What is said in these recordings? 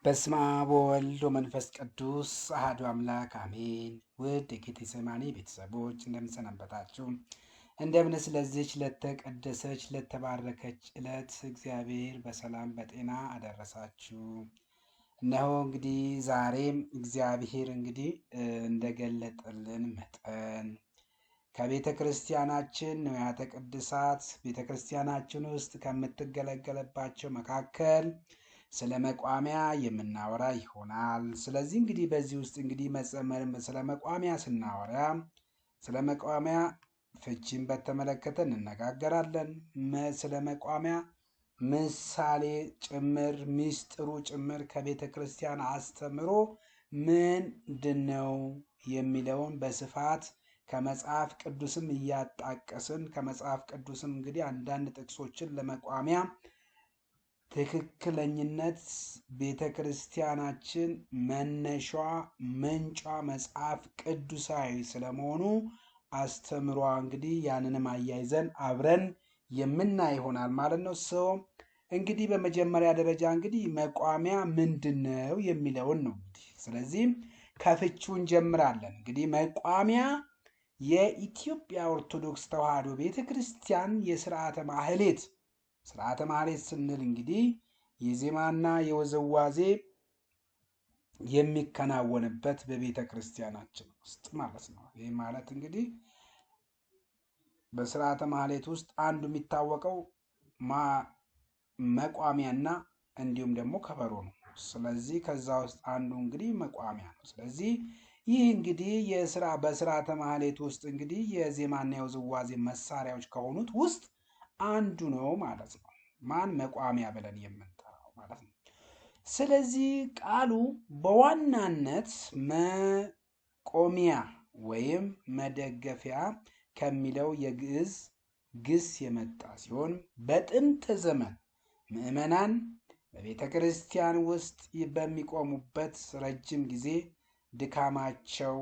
በስመ አብ ወወልድ ወመንፈስ ቅዱስ አሐዱ አምላክ አሜን። ውድ የጌቴሴማኒ ቤተሰቦች እንደምንሰነበታችሁ፣ እንደምን ስለዚች ለተቀደሰች ለተባረከች ዕለት እግዚአብሔር በሰላም በጤና አደረሳችሁ። እነሆ እንግዲህ ዛሬም እግዚአብሔር እንደገለጠልን መጠን ከቤተ ክርስቲያናችን ንዋያተ ቅድሳት ቤተ ክርስቲያናችን ውስጥ ከምትገለገልባቸው መካከል ስለ መቋሚያ የምናወራ ይሆናል። ስለዚህ እንግዲህ በዚህ ውስጥ እንግዲህ ስለ መቋሚያ ስናወራ ስለ መቋሚያ ፍቺን በተመለከተ እንነጋገራለን። ስለ መቋሚያ ምሳሌ ጭምር ሚስጥሩ ጭምር ከቤተ ክርስቲያን አስተምሮ ምንድነው የሚለውን በስፋት ከመጽሐፍ ቅዱስም እያጣቀስን ከመጽሐፍ ቅዱስም እንግዲህ አንዳንድ ጥቅሶችን ለመቋሚያ ትክክለኝነት ቤተ ክርስቲያናችን መነሻ ምንጯ መጽሐፍ ቅዱሳዊ ስለመሆኑ አስተምሯ እንግዲህ ያንንም አያይዘን አብረን የምናይ ይሆናል ማለት ነው። ሰው እንግዲህ በመጀመሪያ ደረጃ እንግዲህ መቋሚያ ምንድነው የሚለውን ነው። ስለዚህ ከፍቺው እንጀምራለን። እንግዲህ መቋሚያ የኢትዮጵያ ኦርቶዶክስ ተዋሕዶ ቤተ ክርስቲያን የሥርዓተ ማህሌት ስንል እንግዲህ የዜማና የውዝዋዜ የሚከናወንበት በቤተ ክርስቲያናችን ውስጥ ማለት ነው። ይህ ማለት እንግዲህ በሥርዓተ ማህሌት ውስጥ አንዱ የሚታወቀው መቋሚያና እንዲሁም ደግሞ ከበሮ ነው። ስለዚህ ከዛ ውስጥ አንዱ እንግዲህ መቋሚያ ነው። ስለዚህ ይህ እንግዲህ በሥርዓተ ማህሌት ውስጥ እንግዲህ የዜማና የውዝዋዜ መሳሪያዎች ከሆኑት ውስጥ አንዱ ነው ማለት ነው። መቋሚያ ብለን የምንጠራው ማለት ነው። ስለዚህ ቃሉ በዋናነት መቆሚያ ወይም መደገፊያ ከሚለው የግዕዝ ግስ የመጣ ሲሆን በጥንት ዘመን ምዕመናን በቤተ ክርስቲያን ውስጥ በሚቆሙበት ረጅም ጊዜ ድካማቸው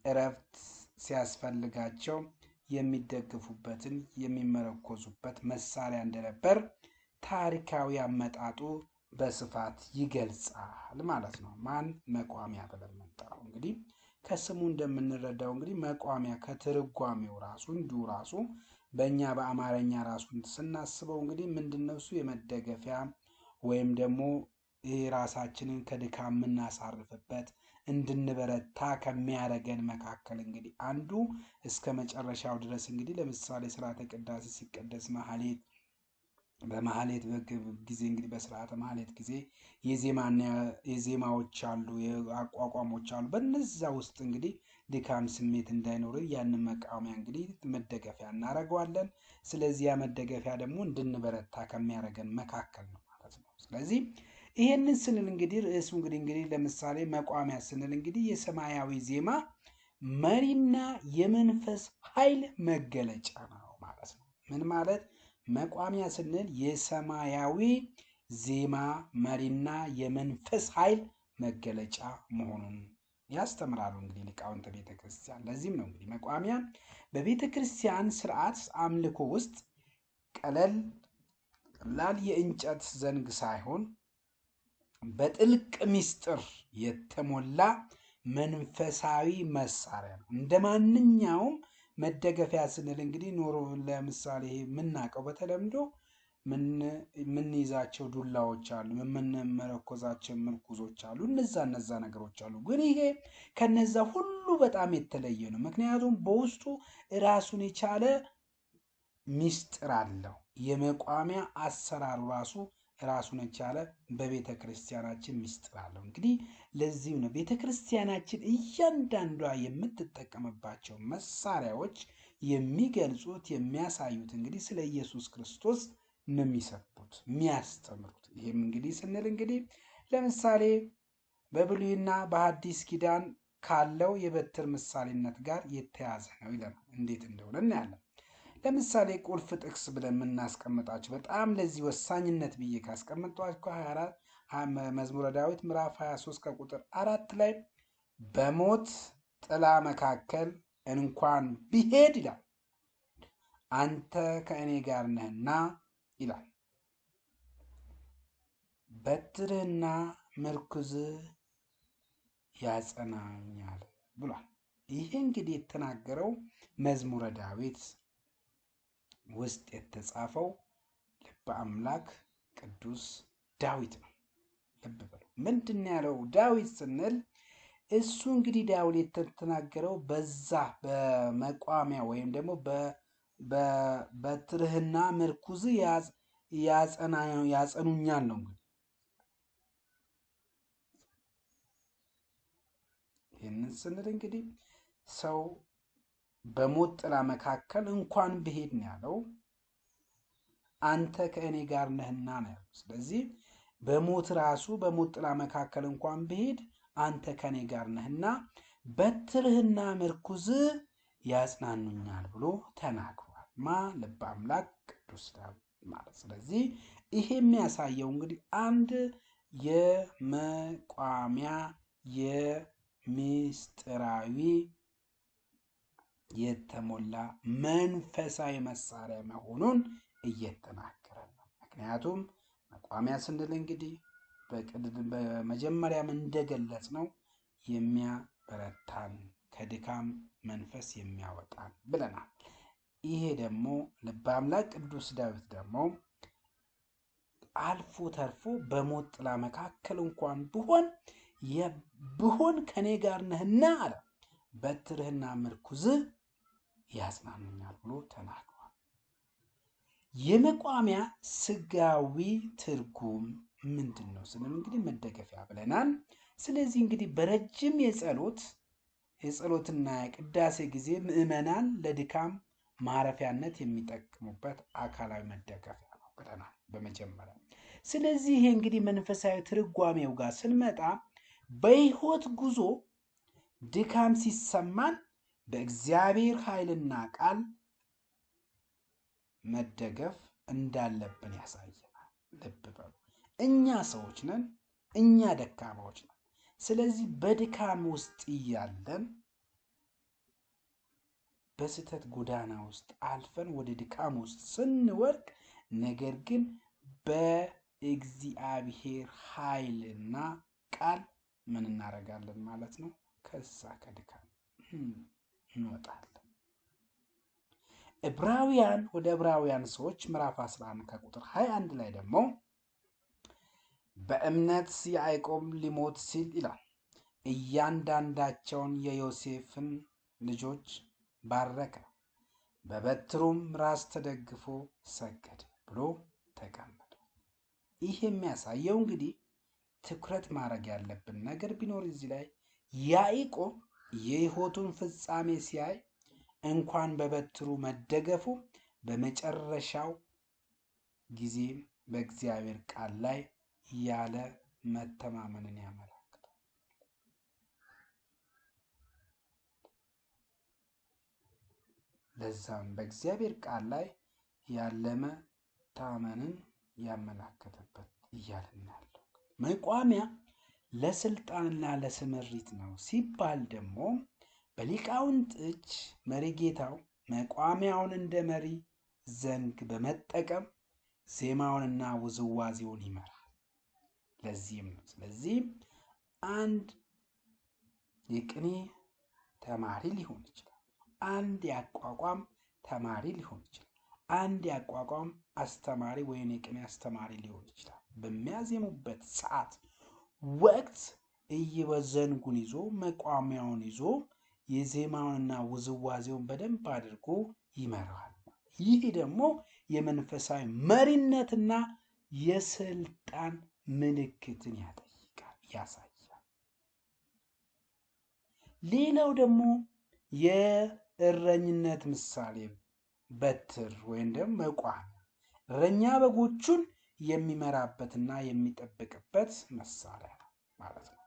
እረፍት ሲያስፈልጋቸው የሚደግፉበትን የሚመረኮዙበት መሳሪያ እንደነበር ታሪካዊ አመጣጡ በስፋት ይገልጻል ማለት ነው። መቋሚያ ብለን የምንጠራው እንግዲህ ከስሙ እንደምንረዳው እንግዲህ መቋሚያ ከትርጓሜው ራሱ በእኛ በአማርኛ ራሱን ስናስበው እንግዲህ ምንድነው እሱ የመደገፊያ ወይም ደግሞ ራሳችንን ከድካም የምናሳርፍበት እንድንበረታ ከሚያደርገን መካከል እንግዲህ አንዱ እስከ መጨረሻው ድረስ እንግዲህ ለምሳሌ ስርዓተ ቅዳሴ ሲቀደስ በማህሌት ጊዜ እንግዲህ በስርዓተ ማህሌት ጊዜ የዜማዎች አሉ፣ የአቋቋሞች አሉ። በነዛ ውስጥ እንግዲህ ድካም ስሜት እንዳይኖር ያንን መቋሚያ እንግዲህ መደገፊያ እናደርገዋለን። ስለዚህ ያ መደገፊያ ደግሞ እንድንበረታ ከሚያደርገን መካከል ነው ማለት ነው። ስለዚህ ይሄንን ስንል እንግዲህ ርዕሱ እንግዲህ ለምሳሌ መቋሚያ ስንል እንግዲህ የሰማያዊ ዜማ መሪና የመንፈስ ኃይል መገለጫ ነው ማለት ነው። ምን ማለት መቋሚያ ስንል የሰማያዊ ዜማ መሪና የመንፈስ ኃይል መገለጫ መሆኑን ያስተምራሉ እንግዲህ ሊቃውንተ ቤተ ክርስቲያን። ለዚህም ነው እንግዲህ መቋሚያ በቤተ ክርስቲያን ስርዓት አምልኮ ውስጥ ቀላል የእንጨት ዘንግ ሳይሆን በጥልቅ ምስጢር የተሞላ መንፈሳዊ መሳሪያ ነው። እንደ ማንኛውም መደገፊያ ስንል እንግዲህ ለምሳሌ የምናውቀው በተለምዶ የምንይዛቸው ዱላዎች አሉ፣ የምንመረኮዛቸው ምርኩዞች አሉ፣ እነዛ ነገሮች አሉ። ግን ይሄ ከነዛ ሁሉ በጣም የተለየ ነው። ምክንያቱም በውስጡ ራሱን የቻለ ምስጢር አለው። የመቋሚያ አሰራሩ ራሱን የቻለ በቤተ ክርስቲያናችን ምስጢር አለው። እንግዲህ ለዚህም ነው ቤተ ክርስቲያናችን እያንዳንዷ የምትጠቀምባቸው መሳሪያዎች የሚገልጹት የሚያሳዩት እንግዲህ ስለ ኢየሱስ ክርስቶስ ነው የሚሰብኩት የሚያስተምሩት። ይህም እንግዲህ ስንል እንግዲህ ለምሳሌ በብሉይና በሐዲስ ኪዳን ካለው የበትር ምሳሌነት ጋር የተያዘ ነው ይለናል። እንዴት እንደሆነ እናያለን። ለምሳሌ ቁልፍ ጥቅስ ብለን የምናስቀምጣቸው በጣም ለዚህ ወሳኝነት ብዬ ካስቀምጧቸው 24 መዝሙረ ዳዊት ምዕራፍ 23 ከቁጥር 4 ላይ በሞት ጥላ መካከል እንኳን ቢሄድ ይላል አንተ ከእኔ ጋር ነህና ይላል። በትርህና ምርኩዝ ያጸናኛል ብሏል። ይሄ እንግዲህ የተናገረው መዝሙረ ዳዊት ውስጥ የተጻፈው ልበ አምላክ ቅዱስ ዳዊት ነው። ልብ በሉ። ምንድን ያለው ዳዊት ስንል እሱ እንግዲህ ዳዊት የተናገረው በዛ በመቋሚያ ወይም ደግሞ በትርህና ምርኩዝ ያጸኑኛል ነው። እንግዲህ ይህንን ስንል እንግዲህ ሰው በሞት ጥላ መካከል እንኳን ብሄድ ነው ያለው፣ አንተ ከእኔ ጋር ነህና ነው ያለው። ስለዚህ በሞት ጥላ መካከል እንኳን ብሄድ አንተ ከእኔ ጋር ነህና በትርህና ምርኩዝ ያጽናኑኛል ብሎ ተናግሯል። ልበ አምላክ ቅዱስ ዳዊት ማለት። ስለዚህ ይሄ የሚያሳየው እንግዲህ አንድ የመቋሚያ የሚስጥራዊ የተሞላ መንፈሳዊ መሳሪያ መሆኑን እየተናገረ ነው። ምክንያቱም መቋሚያ ስንል እንግዲህ በመጀመሪያም እንደገለጽ ነው የሚያበረታን ከድካም መንፈስ የሚያወጣን ብለናል። ይሄ ደግሞ ልበ አምላክ ቅዱስ ዳዊት ደግሞ አልፎ ተርፎ በሞት ጥላ መካከል እንኳን ብሆን ከኔ ጋር ነህና አለ፣ በትርህና ምርኩዝህ ያጽናኑኛል ብሎ ተናግሯል። የመቋሚያ ስጋዊ ትርጉም ምንድን ነው ስንል እንግዲህ መደገፊያ ብለናል። ስለዚህ እንግዲህ በረጅም የጸሎትና የቅዳሴ ጊዜ ምዕመናን ለድካም ማረፊያነት የሚጠቅሙበት አካላዊ መደገፊያ ነው ብለናል በመጀመሪያ። ስለዚህ ይሄ እንግዲህ መንፈሳዊ ትርጓሜው ጋር ስንመጣ በሕይወት ጉዞ ድካም ሲሰማን በእግዚአብሔር ኃይልና ቃል መደገፍ እንዳለብን ያሳየናል። ልብ በሉ፣ እኛ ሰዎች ነን፣ እኛ ደካማዎች ነን። ስለዚህ በድካም ውስጥ እያለን በስህተት ጎዳና ውስጥ አልፈን ወደ ድካም ውስጥ ስንወድቅ፣ ነገር ግን በእግዚአብሔር ኃይልና ቃል ምን እናደርጋለን ማለት ነው? ከዛ ከድካም እንወጣለን። ወደ ዕብራውያን ሰዎች ምዕራፍ 11 ከቁጥር 21 ላይ ደግሞ በእምነት ያዕቆብ ሊሞት ሲል ይላል እያንዳንዳቸውን የዮሴፍን ልጆች ባረከ፣ በበትሩም ራስ ተደግፎ ሰገደ ብሎ ተቀመጠ። ይህ የሚያሳየው እንግዲህ ትኩረት ማድረግ ያለብን ነገር ቢኖር እዚህ ላይ ያዕቆብ የሕይወቱን ፍጻሜ ሲያይ እንኳን በበትሩ መደገፉ በመጨረሻው ጊዜ በእግዚአብሔር ቃል ላይ ያለ መተማመንን ያመለክታል። ለዛም በእግዚአብሔር ቃል ላይ ያለ መታመንን ያመላከተበት እያልን ያለው መቋሚያ ለስልጣንና ለስምሪት ነው ሲባል ደግሞ በሊቃውንት እጅ መሪ ጌታው መቋሚያውን እንደ መሪ ዘንግ በመጠቀም ዜማውንና ውዝዋዜውን ይመራል። ለዚህም ነው። ስለዚህ አንድ የቅኔ ተማሪ ሊሆን ይችላል፣ አንድ የአቋቋም ተማሪ ሊሆን ይችላል፣ አንድ የአቋቋም አስተማሪ ወይም የቅኔ አስተማሪ ሊሆን ይችላል። በሚያዜሙበት ሰዓት ወቅት ዘንጉን ይዞ መቋሚያውን ይዞ የዜማውንና ውዝዋዜውን በደንብ አድርጎ ይመራል። ይህ ደግሞ የመንፈሳዊ መሪነትና የስልጣን ምልክትን ያሳያል። ሌላው ደግሞ የእረኝነት ምሳሌ በትር ወይም ደግሞ መቋሚያ እረኛ በጎቹን የሚመራበትና የሚጠብቅበት መሳሪያ ነው ማለት ነው።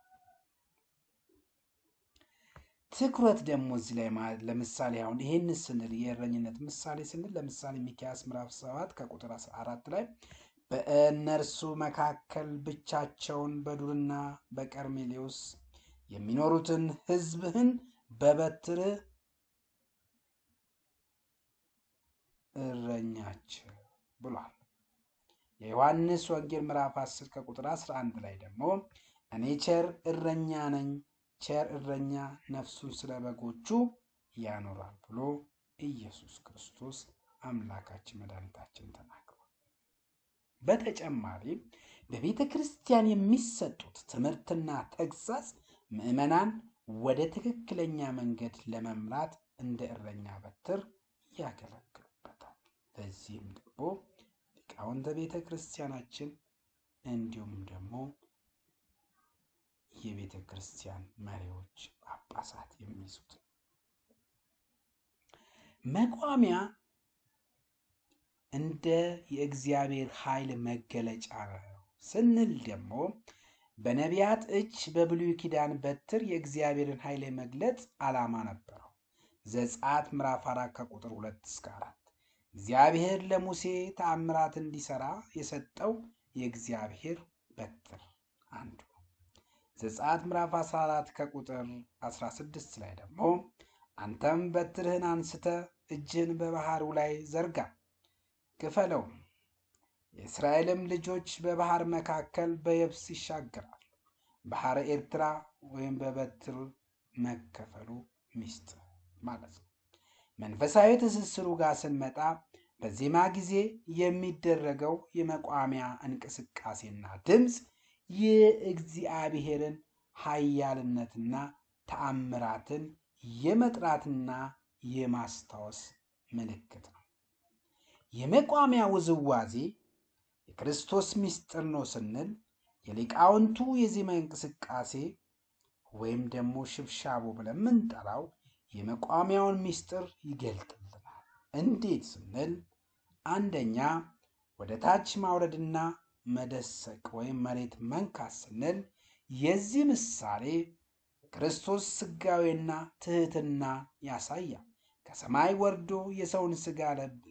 ትኩረት ደግሞ እዚህ ላይ ለምሳሌ አሁን ይሄን ስንል የእረኝነት ምሳሌ ስንል ለምሳሌ ሚክያስ ምዕራፍ 7 ከቁጥር 14 ላይ በእነርሱ መካከል ብቻቸውን በዱርና በቀርሜሌዎስ የሚኖሩትን ሕዝብህን በበትር እረኛቸው ብሏል። የዮሐንስ ወንጌል ምዕራፍ 10 ከቁጥር 11 ላይ ደግሞ እኔ ቸር እረኛ ነኝ፣ ቸር እረኛ ነፍሱን ስለ በጎቹ ያኖራል ብሎ ኢየሱስ ክርስቶስ አምላካችን መድኃኒታችን ተናግሯል። በተጨማሪም በቤተ ክርስቲያን የሚሰጡት ትምህርትና ተግሳጽ ምዕመናን ወደ ትክክለኛ መንገድ ለመምራት እንደ እረኛ በትር ያገለግሉበታል። ለዚህም ደግሞ ሊቃውንተ ቤተ ክርስቲያናችን እንዲሁም ደግሞ የቤተ ክርስቲያን መሪዎች፣ ጳጳሳት የሚይዙት መቋሚያ እንደ የእግዚአብሔር ኃይል መገለጫ ነው ስንል ደግሞ በነቢያት እጅ በብሉይ ኪዳን በትር የእግዚአብሔርን ኃይል መግለጽ ዓላማ ነበረው። ዘጸአት ምዕራፍ 4 ከቁጥር 2 እስከ 4 እግዚአብሔር ለሙሴ ተአምራት እንዲሰራ የሰጠው የእግዚአብሔር በትር አንዱ ነው። ዘጸአት ምዕራፍ 14 ከቁጥር 16 ላይ ደግሞ አንተም በትርህን አንስተ እጅህን በባህሩ ላይ ዘርጋ ክፈለው፣ የእስራኤልም ልጆች በባህር መካከል በየብስ ይሻገራሉ። ባህረ ኤርትራ ወይም በበትር መከፈሉ ሚስጥር ማለት ነው። መንፈሳዊ ትስስሩ ጋር ስንመጣ በዜማ ጊዜ የሚደረገው የመቋሚያ እንቅስቃሴና ድምፅ የእግዚአብሔርን ኃያልነትና ተአምራትን የመጥራትና የማስታወስ ምልክት ነው። የመቋሚያ ውዝዋዜ የክርስቶስ ምስጢር ነው ስንል የሊቃውንቱ የዜማ እንቅስቃሴ ወይም ደግሞ ሽብሻቦ ብለን የምንጠራው የመቋሚያውን ምስጢር ይገልጥልናል። እንዴት ስንል አንደኛ ወደ ታች ማውረድና መደሰቅ ወይም መሬት መንካት ስንል የዚህ ምሳሌ ክርስቶስ ስጋዌና ትህትና ያሳያል። ከሰማይ ወርዶ የሰውን ስጋ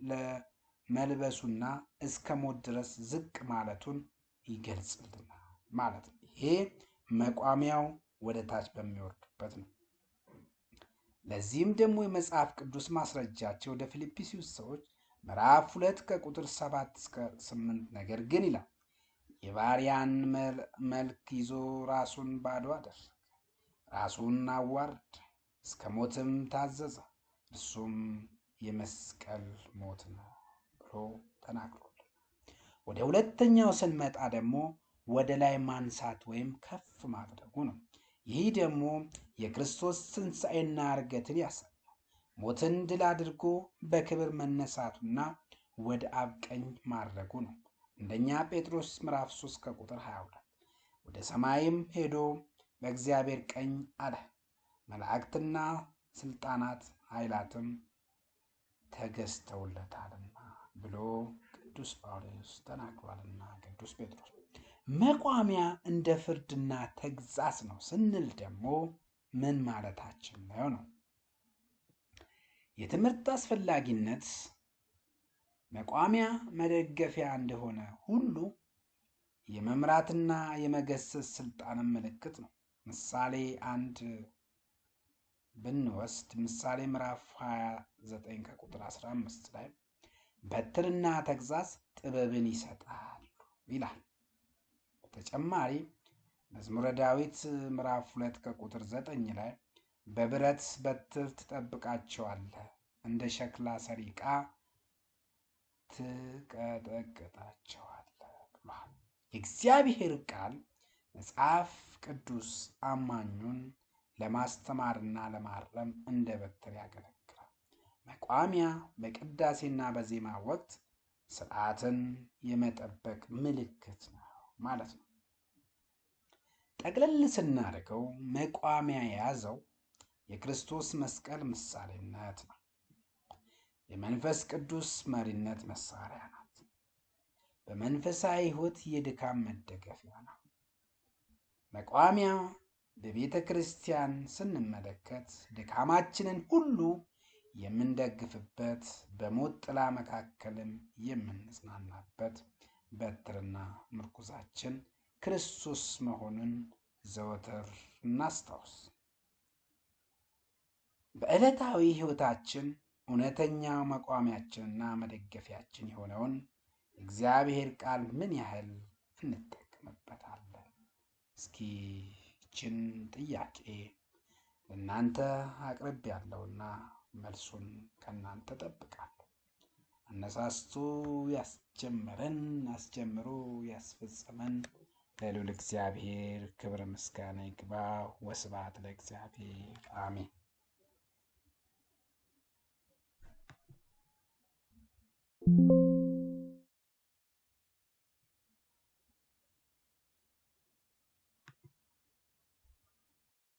ለመልበሱና እስከ ሞት ድረስ ዝቅ ማለቱን ይገልጽልናል ማለት ነው። ይሄ መቋሚያው ወደ ታች በሚወርድበት ነው። ለዚህም ደግሞ የመጽሐፍ ቅዱስ ማስረጃቸው ወደ ፊልጵስዩስ ሰዎች ምዕራፍ 2 ከቁጥር 7 እስከ 8 ነገር ግን ይላል የባሪያን መልክ ይዞ ራሱን ባዶ አደረገ፣ ራሱን አዋረደ፣ እስከ ሞትም ታዘዘ፣ እርሱም የመስቀል ሞት ነው ብሎ ተናግሯል። ወደ ሁለተኛው ስንመጣ ደግሞ ወደ ላይ ማንሳት ወይም ከፍ ማድረጉ ነው። ይህ ደግሞ የክርስቶስ ትንሣኤና ዕርገትን ያሳያል። ሞትን ድል አድርጎ በክብር መነሳቱና ወደ አብ ቀኝ ማድረጉ ነው። አንደኛ ጴጥሮስ ምዕራፍ 3 ከቁጥር 22 ወደ ሰማይም ሄዶ በእግዚአብሔር ቀኝ አለ፣ መላእክትና ስልጣናት ኃይላትም ተገዝተውለታልና ብሎ ቅዱስ ጳውሎስ ተናግሯልና ቅዱስ ጴጥሮስ። መቋሚያ እንደ ፍርድና ተግዛጽ ነው ስንል ደግሞ ምን ማለታችን ነው? የትምህርት አስፈላጊነት መቋሚያ መደገፊያ እንደሆነ ሁሉ የመምራትና የመገሰጽ ስልጣንን ምልክት ነው። ምሳሌ 1 ብንወስድ ምሳሌ ምዕራፍ 29 ከቁጥር 15 ላይ በትርና ተግዛጽ ጥበብን ይሰጣሉ ይላል። በተጨማሪ መዝሙረ ዳዊት ምዕራፍ 2 ከቁጥር 9 ላይ በብረት በትር ትጠብቃቸዋለህ፣ እንደ ሸክላ ሰሪ ዕቃ ትቀጠቅጣቸዋለህ ብሏል። የእግዚአብሔር ቃል መጽሐፍ ቅዱስ አማኙን ለማስተማርና ለማረም እንደ በትር ያገለግላል። መቋሚያ በቅዳሴና በዜማ ወቅት ስርዓትን የመጠበቅ ምልክት ነው ማለት ነው። ጠቅለል ስናደርገው መቋሚያ የያዘው የክርስቶስ መስቀል ምሳሌነት ነው። የመንፈስ ቅዱስ መሪነት መሳሪያ ናት። በመንፈሳዊ ሕይወት የድካም መደገፊያ ነው። መቋሚያ በቤተ ክርስቲያን ስንመለከት ድካማችንን ሁሉ የምንደግፍበት፣ በሞት ጥላ መካከልም የምንጽናናበት በትርና ምርኩዛችን ክርስቶስ መሆኑን ዘወትር እናስታውስ። በዕለታዊ ሕይወታችን እውነተኛ መቋሚያችንና መደገፊያችን የሆነውን እግዚአብሔር ቃል ምን ያህል እንጠቀምበታለን እስኪ ይችን ጥያቄ እናንተ አቅርብ ያለውና መልሱን ከእናንተ ጠብቃለሁ። አነሳስቶ ያስጀመረን አስጀምሮ ያስፈጸመን ለልዑል እግዚአብሔር ክብር ምስጋና ይግባው። ወስብሐት ለእግዚአብሔር አሜን።